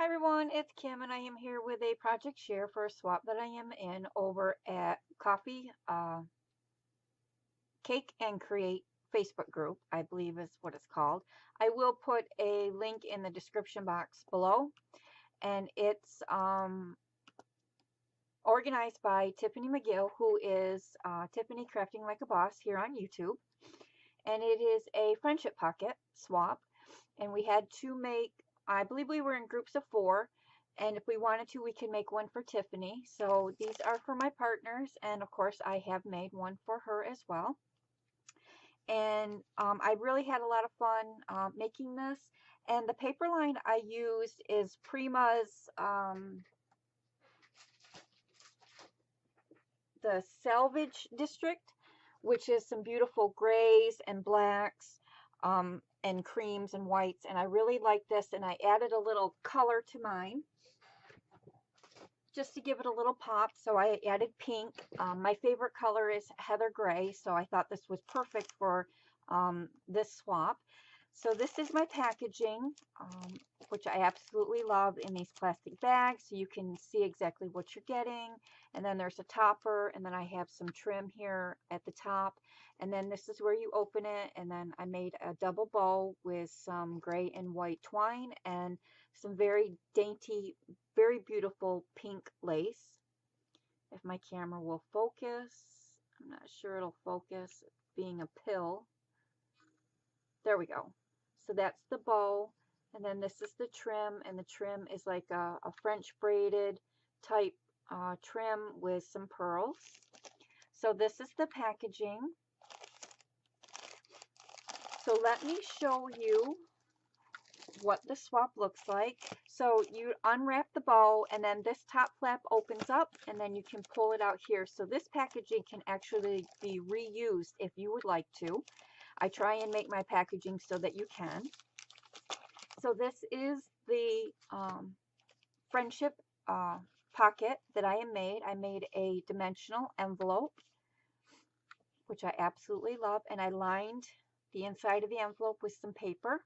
Hi everyone, it's Kim and I am here with a project share for a swap that I am in over at Coffee Cake and Create Facebook group, I believe is what it's called. I will put a link in the description box below, and it's organized by Tiffany McGill, who is Tiffany Crafting Like a Boss here on YouTube, and it is a friendship pocket swap, and we had to make, I believe we were in groups of 4, and if we wanted to we can make one for Tiffany. So these are for my partners, and of course I have made one for her as well. And I really had a lot of fun making this, and the paper line I used is Prima's the Salvage District, which is some beautiful grays and blacks and creams and whites, and I really like this, and I added a little color to mine just to give it a little pop. So I added pink. My favorite color is heather gray, so I thought this was perfect for this swap. So this is my packaging, which I absolutely love, in these plastic bags, so you can see exactly what you're getting. And then there's a topper, and then I have some trim here at the top. And then this is where you open it, and then I made a double bow with some gray and white twine and some very dainty, very beautiful pink lace. If my camera will focus, I'm not sure it'll focus, being a pill. There we go. So that's the bow, and then this is the trim, and the trim is like a French braided type trim with some pearls. So this is the packaging. So let me show you what the swap looks like. So you unwrap the bow, and then this top flap opens up, and then you can pull it out here. So this packaging can actually be reused if you would like to. I try and make my packaging so that you can. So this is the friendship pocket that I made. I made a dimensional envelope, which I absolutely love, and I lined the inside of the envelope with some paper.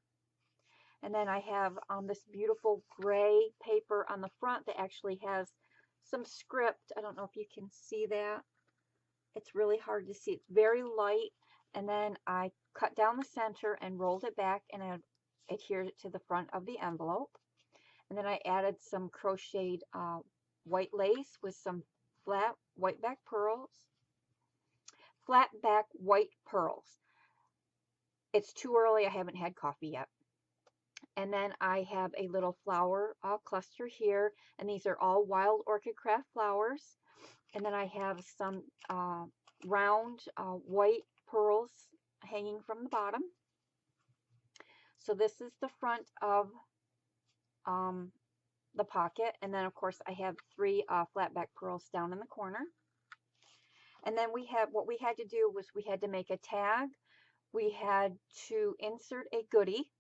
And then I have this beautiful gray paper on the front that actually has some script. I don't know if you can see that. It's really hard to see. It's very light. And then I cut down the center and rolled it back, and I adhered it to the front of the envelope. And then I added some crocheted white lace with some flat white back pearls. Flat back white pearls. It's too early. I haven't had coffee yet. And then I have a little flower cluster here, and these are all Wild Orchid Craft flowers. And then I have some round white pearls hanging from the bottom. So this is the front of the pocket, and then of course I have 3 flat back pearls down in the corner. And then we have, what we had to do was we had to make a tag, we had to insert a goodie,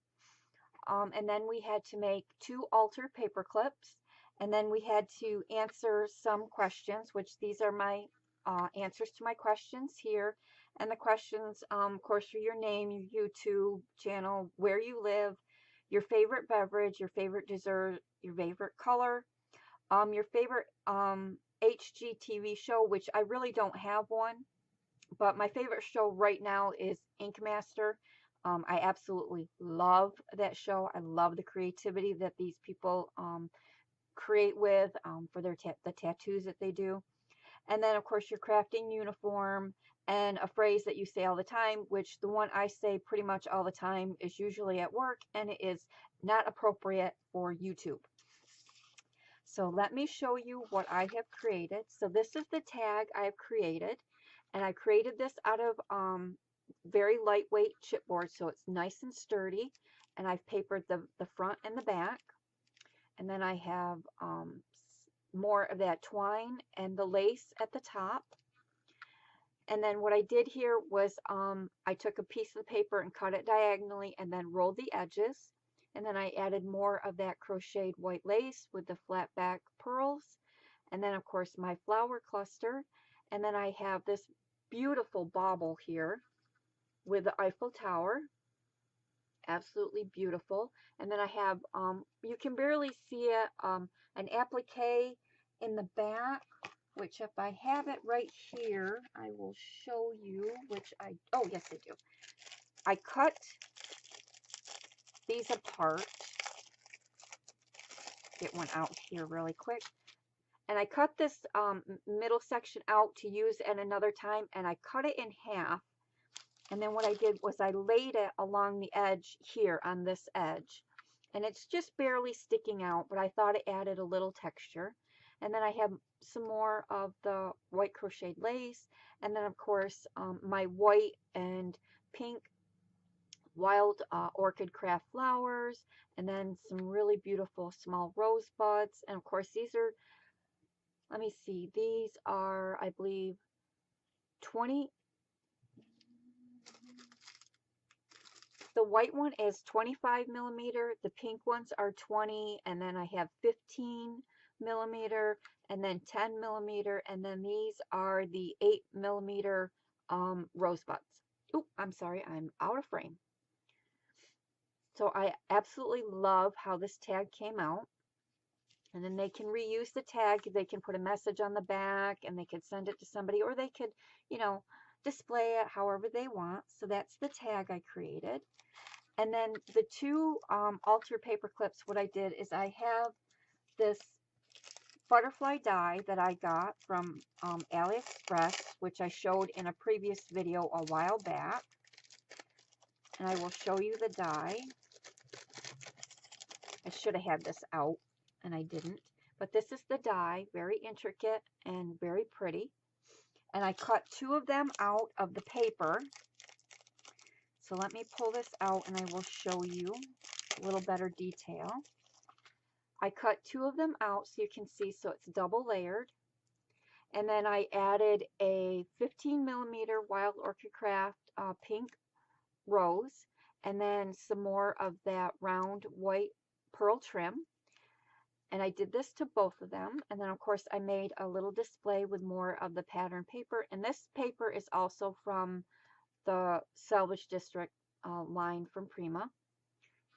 and then we had to make 2 altar paper clips, and then we had to answer some questions, which these are my answers to my questions here. And the questions, of course, are your name, your YouTube channel, where you live, your favorite beverage, your favorite dessert, your favorite color, your favorite HGTV show, which I really don't have one, but my favorite show right now is Ink Master. I absolutely love that show. I love the creativity that these people create with for their the tattoos that they do. And then, of course, your crafting uniform, and a phrase that you say all the time, which the one I say pretty much all the time is usually at work, and it is not appropriate for YouTube. So let me show you what I have created. So this is the tag I've created, and I created this out of very lightweight chipboard, so it's nice and sturdy, and I've papered the front and the back. And then I have more of that twine and the lace at the top. And then what I did here was I took a piece of paper and cut it diagonally and then rolled the edges. And then I added more of that crocheted white lace with the flat back pearls. And then, of course, my flower cluster. And then I have this beautiful bauble here with the Eiffel Tower. absolutely beautiful. And then I have, you can barely see it, an applique in the back, which if I have it right here, I will show you, which oh yes I do. I cut these apart. Get one out here really quick. And I cut this middle section out to use at another time, and I cut it in half. And then what I did was I laid it along the edge here on this edge. And it's just barely sticking out, but I thought it added a little texture. And then I have some more of the white crocheted lace. And then, of course, my white and pink wild orchid craft flowers. And then some really beautiful small rose buds. And, of course, these are, let me see, these are, I believe, 20. The white one is 25 millimeter, the pink ones are 20, and then I have 15 millimeter, and then 10 millimeter, and then these are the 8 millimeter rosebuds. Oh, I'm sorry, I'm out of frame. So I absolutely love how this tag came out. And then they can reuse the tag. They can put a message on the back, and they could send it to somebody, or they could, you know, display it however they want. So that's the tag I created. And then the two altar paper clips, what I did is I have this butterfly die that I got from AliExpress, which I showed in a previous video a while back. And I will show you the die. I should have had this out, and I didn't. But this is the die, very intricate and very pretty. And I cut two of them out of the paper. So let me pull this out and I will show you a little better detail. I cut two of them out so you can see, so it's double layered. And then I added a 15 millimeter Wild Orchid Craft pink rose, and then some more of that round white pearl trim. And I did this to both of them. And then, of course, I made a little display with more of the pattern paper. And this paper is also from the Salvage District line from Prima.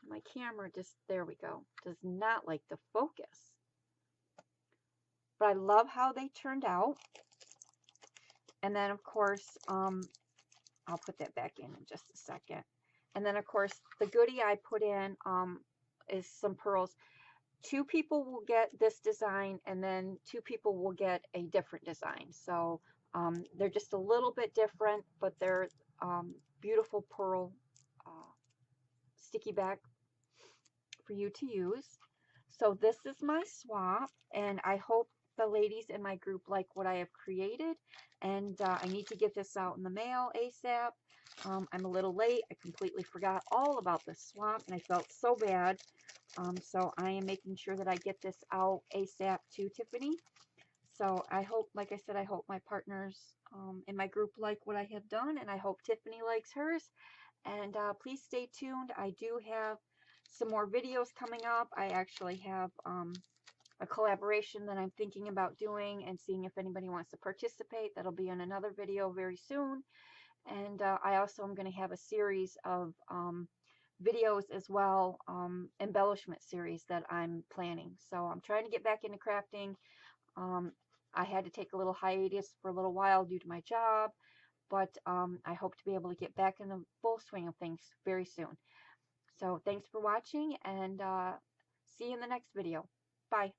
My camera just, there we go, does not like to focus. But I love how they turned out. And then, of course, I'll put that back in just a second. And then, of course, the goodie I put in is some pearls. Two people will get this design, and then two people will get a different design. So they're just a little bit different, but they're beautiful pearl sticky back for you to use. So this is my swap, and I hope the ladies in my group like what I have created. And I need to get this out in the mail ASAP. I'm a little late. I completely forgot all about this swap, and I felt so bad. So I am making sure that I get this out ASAP to Tiffany. So I hope, like I said, I hope my partners in my group like what I have done, and I hope Tiffany likes hers. And please stay tuned. I do have some more videos coming up. I actually have a collaboration that I'm thinking about doing and seeing if anybody wants to participate. That'll be in another video very soon. And I also am going to have a series of videos as well, embellishment series that I'm planning. So I'm trying to get back into crafting. I had to take a little hiatus for a little while due to my job, but I hope to be able to get back in the full swing of things very soon. So thanks for watching, and see you in the next video. Bye.